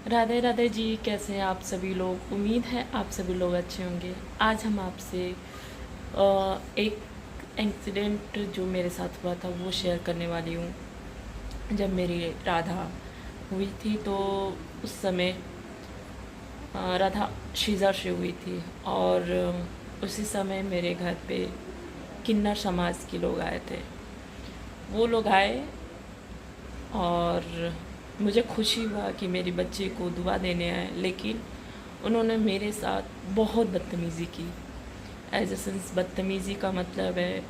राधे राधे जी, कैसे हैं आप सभी लोग। उम्मीद है आप सभी लोग अच्छे होंगे। आज हम आपसे एक इंसिडेंट जो मेरे साथ हुआ था वो शेयर करने वाली हूँ। जब मेरी राधा हुई थी तो उस समय राधा शीज़र से हुई थी और उसी समय मेरे घर पे किन्नर समाज के लोग आए थे। वो लोग आए और मुझे खुशी हुआ कि मेरी बच्चे को दुआ देने आए, लेकिन उन्होंने मेरे साथ बहुत बदतमीज़ी की। एज ए सेंस बदतमीज़ी का मतलब है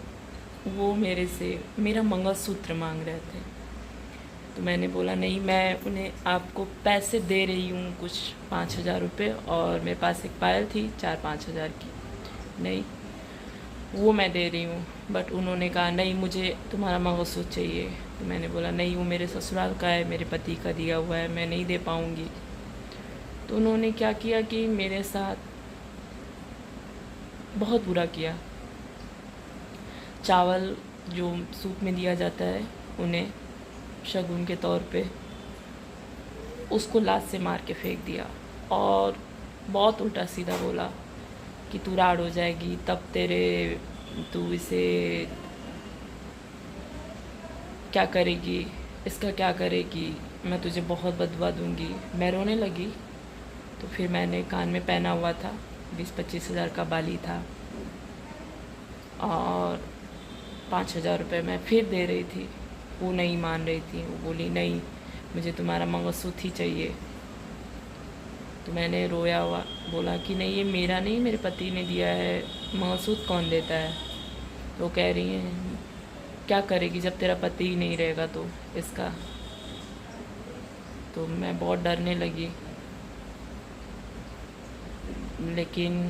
वो मेरे से मेरा मंगलसूत्र मांग रहे थे। तो मैंने बोला नहीं, मैं उन्हें आपको पैसे दे रही हूँ कुछ 5,000 रुपये, और मेरे पास एक पायल थी 4-5 हज़ार की, नहीं वो मैं दे रही हूँ। बट उन्होंने कहा नहीं, मुझे तुम्हारा मंगलसूत्र चाहिए। तो मैंने बोला नहीं, वो मेरे ससुराल का है, मेरे पति का दिया हुआ है, मैं नहीं दे पाऊँगी। तो उन्होंने क्या किया कि मेरे साथ बहुत बुरा किया। चावल जो सूप में दिया जाता है उन्हें शगुन के तौर पे, उसको लात से मार के फेंक दिया और बहुत उल्टा सीधा बोला कि तू राड़ हो जाएगी, तब तू इसे क्या करेगी, इसका क्या करेगी, मैं तुझे बहुत बददुआ दूंगी। मैं रोने लगी। तो फिर मैंने कान में पहना हुआ था 20-25 हज़ार का बाली था और 5,000 रुपये मैं फिर दे रही थी। वो नहीं मान रही थी, वो बोली नहीं, मुझे तुम्हारा मंगलसूत्र ही चाहिए। तो मैंने रोया हुआ बोला कि नहीं, ये मेरा नहीं, मेरे पति ने दिया है, मंगलसूत्र कौन देता है। तो कह रही हैं क्या करेगी जब तेरा पति ही नहीं रहेगा तो इसका। तो मैं बहुत डरने लगी। लेकिन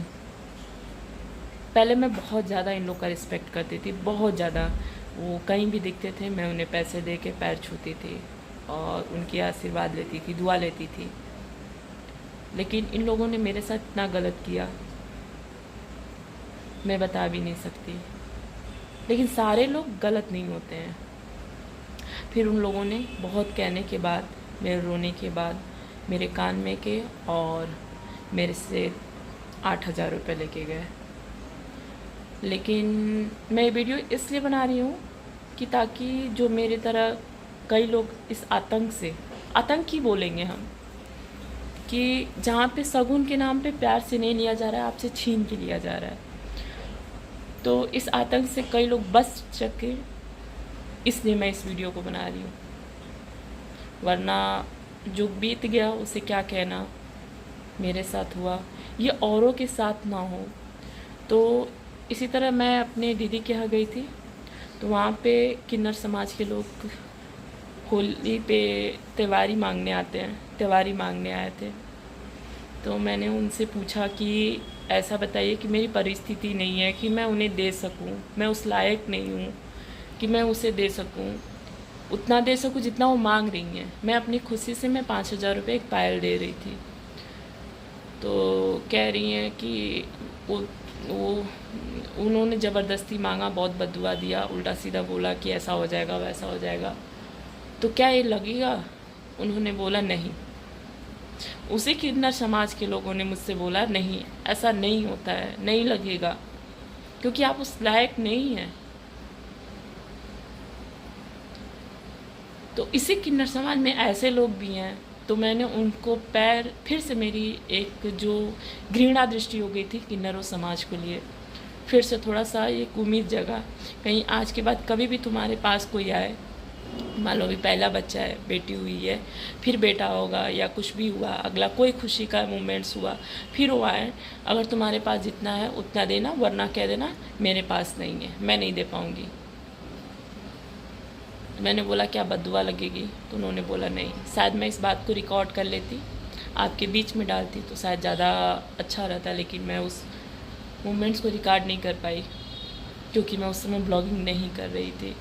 पहले मैं बहुत ज़्यादा इन लोग का रिस्पेक्ट करती थी, बहुत ज़्यादा। वो कहीं भी दिखते थे मैं उन्हें पैसे दे के पैर छूती थी और उनकी आशीर्वाद लेती थी, दुआ लेती थी। लेकिन इन लोगों ने मेरे साथ इतना गलत किया, मैं बता भी नहीं सकती। लेकिन सारे लोग गलत नहीं होते हैं। फिर उन लोगों ने बहुत कहने के बाद, मेरे रोने के बाद मेरे कान में के और मेरे से 8,000 रुपये लेके गए। लेकिन मैं ये वीडियो इसलिए बना रही हूँ कि ताकि जो मेरे तरह कई लोग इस आतंक से, आतंक ही बोलेंगे हम, कि जहाँ पे शगुन के नाम पे प्यार से नहीं लिया जा रहा है, आपसे छीन के लिया जा रहा है, तो इस आतंक से कई लोग बच सके, इसलिए मैं इस वीडियो को बना रही हूँ। वरना जो बीत गया उसे क्या कहना, मेरे साथ हुआ, ये औरों के साथ ना हो। तो इसी तरह मैं अपने दीदी के यहाँ गई थी, तो वहाँ पे किन्नर समाज के लोग होली पे त्योहारी मांगने आते हैं, त्योहारी मांगने आए थे। तो मैंने उनसे पूछा कि ऐसा बताइए कि मेरी परिस्थिति नहीं है कि मैं उन्हें दे सकूं, मैं उस लायक नहीं हूं कि मैं उसे दे सकूं, उतना दे सकूं जितना वो मांग रही हैं। मैं अपनी खुशी से मैं 5,000 रुपये एक पायल दे रही थी। तो कह रही हैं कि वो उन्होंने ज़बरदस्ती मांगा, बहुत बददुआ दिया, उल्टा सीधा बोला कि ऐसा हो जाएगा वैसा हो जाएगा। तो क्या ये लगेगा? उन्होंने बोला नहीं। उसी किन्नर समाज के लोगों ने मुझसे बोला नहीं, ऐसा नहीं होता है, नहीं लगेगा, क्योंकि आप उस लायक नहीं हैं। तो इसी किन्नर समाज में ऐसे लोग भी हैं। तो मैंने उनको पैर, फिर से मेरी एक जो घृणा दृष्टि हो गई थी किन्नरों समाज के लिए, फिर से थोड़ा सा एक उम्मीद जगा, कहीं आज के बाद कभी भी तुम्हारे पास कोई आए, मान लो भी पहला बच्चा है, बेटी हुई है, फिर बेटा होगा या कुछ भी हुआ, अगला कोई खुशी का मोमेंट्स हुआ, फिर वो आए, अगर तुम्हारे पास जितना है उतना देना, वरना कह देना मेरे पास नहीं है, मैं नहीं दे पाऊँगी। मैंने बोला क्या बददुआ लगेगी? तो उन्होंने बोला नहीं। शायद मैं इस बात को रिकॉर्ड कर लेती, आपके बीच में डालती तो शायद ज़्यादा अच्छा रहता, लेकिन मैं उस मोमेंट्स को रिकॉर्ड नहीं कर पाई क्योंकि मैं उस समय ब्लॉगिंग नहीं कर रही थी।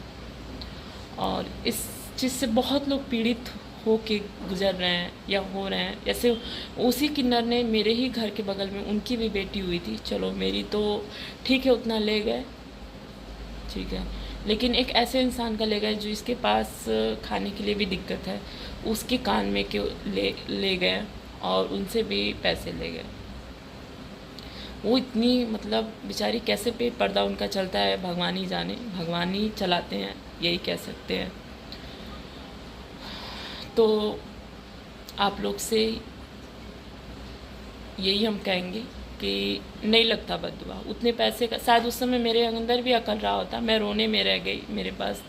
और इस चीज़ से बहुत लोग पीड़ित हो के गुजर रहे हैं या हो रहे हैं। जैसे उसी किन्नर ने मेरे ही घर के बगल में, उनकी भी बेटी हुई थी, चलो मेरी तो ठीक है उतना ले गए, ठीक है, लेकिन एक ऐसे इंसान का ले गए जो इसके पास खाने के लिए भी दिक्कत है, उसके कान में के ले गए और उनसे भी पैसे ले गए। वो इतनी मतलब बेचारी कैसे पे पर्दा उनका चलता है भगवान ही जाने, भगवान ही चलाते हैं, यही कह सकते हैं। तो आप लोग से यही हम कहेंगे कि नहीं लगता बद्दुआ। उतने पैसे का शायद उस समय मेरे अंदर भी अकल रहा होता, मैं रोने में रह गई। मेरे पास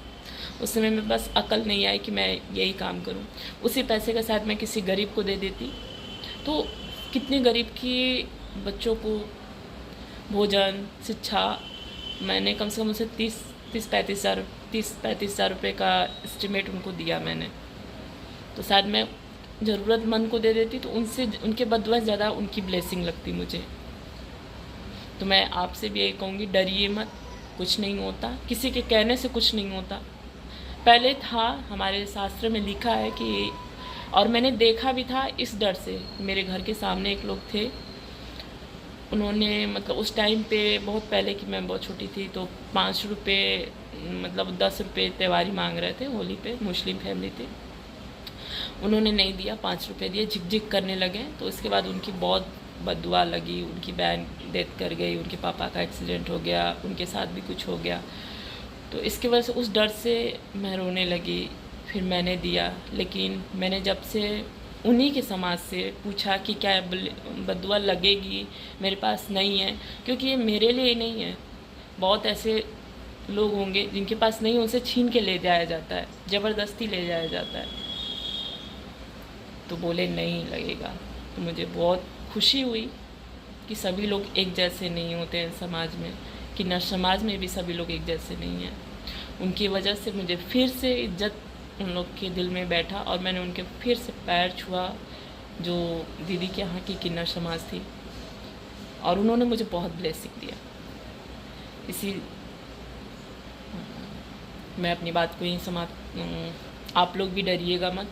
उस समय मेरे पास अकल नहीं आई कि मैं यही काम करूं। उसी पैसे का शायद मैं किसी गरीब को दे देती तो कितने गरीब की बच्चों को भोजन, शिक्षा, मैंने कम से कम उसे 30-35 हज़ार रुपये का एस्टिमेट उनको दिया मैंने। तो शायद मैं ज़रूरतमंद को दे देती तो उनसे उनके बदुआ ज़्यादा उनकी ब्लेसिंग लगती मुझे। तो मैं आपसे भी यही कहूँगी, डरिए मत, कुछ नहीं होता, किसी के कहने से कुछ नहीं होता। पहले था, हमारे शास्त्र में लिखा है कि, और मैंने देखा भी था इस डर से। मेरे घर के सामने एक लोग थे, उन्होंने मतलब उस टाइम पे बहुत पहले की मैं बहुत छोटी थी, तो 5 रुपये मतलब 10 रुपये त्योहारी मांग रहे थे होली पे, मुस्लिम फैमिली थे। उन्होंने नहीं दिया, 5 रुपये दिए, झिक करने लगे। तो इसके बाद उनकी बहुत बददुआ लगी, उनकी बहन डेथ कर गई, उनके पापा का एक्सीडेंट हो गया, उनके साथ भी कुछ हो गया। तो इसकी वजह से उस डर से मैं रोने लगी। फिर मैंने दिया, लेकिन मैंने जब से उन्हीं के समाज से पूछा कि क्या बददुआ लगेगी, मेरे पास नहीं है, क्योंकि ये मेरे लिए नहीं है। बहुत ऐसे लोग होंगे जिनके पास नहीं, उनसे छीन के ले जाया जाता है, ज़बरदस्ती ले जाया जाता है। तो बोले नहीं लगेगा। तो मुझे बहुत खुशी हुई कि सभी लोग एक जैसे नहीं होते हैं समाज में, कि न समाज में भी सभी लोग एक जैसे नहीं हैं। उनकी वजह से मुझे फिर से इज्जत उन लोग के दिल में बैठा और मैंने उनके फिर से पैर छुआ, जो दीदी के यहाँ की किन्नर समाज थी, और उन्होंने मुझे बहुत ब्लेसिंग दिया। इसी मैं अपनी बात को यहीं समाप्त। आप लोग भी डरिएगा मत,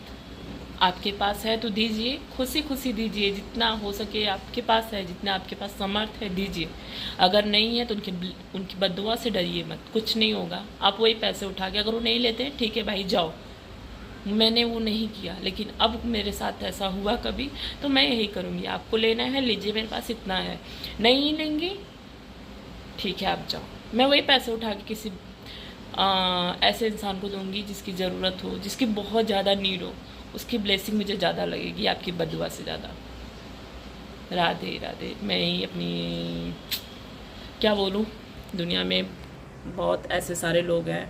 आपके पास है तो दीजिए, खुशी खुशी दीजिए, जितना हो सके आपके पास है, जितना आपके पास समर्थ है दीजिए। अगर नहीं है तो उनकी बद्दुआ से डरिए मत, कुछ नहीं होगा। आप वही पैसे उठा के, अगर वो नहीं लेते हैं ठीक है भाई जाओ। मैंने वो नहीं किया, लेकिन अब मेरे साथ ऐसा हुआ कभी तो मैं यही करूँगी, आपको लेना है लीजिए, मेरे पास इतना है, नहीं लेंगे ठीक है आप जाओ। मैं वही पैसे उठा के किसी ऐसे इंसान को दूंगी जिसकी ज़रूरत हो, जिसकी बहुत ज़्यादा नीड हो, उसकी ब्लेसिंग मुझे ज़्यादा लगेगी आपकी बद्दुआ से ज़्यादा। राधे राधे। मैं ही अपनी क्या बोलूँ, दुनिया में बहुत ऐसे सारे लोग हैं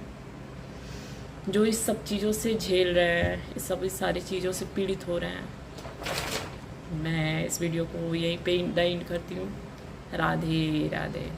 जो इस सब चीज़ों से झेल रहे हैं, इस सारी चीज़ों से पीड़ित हो रहे हैं। मैं इस वीडियो को यहीं पे एंड करती हूँ। राधे राधे।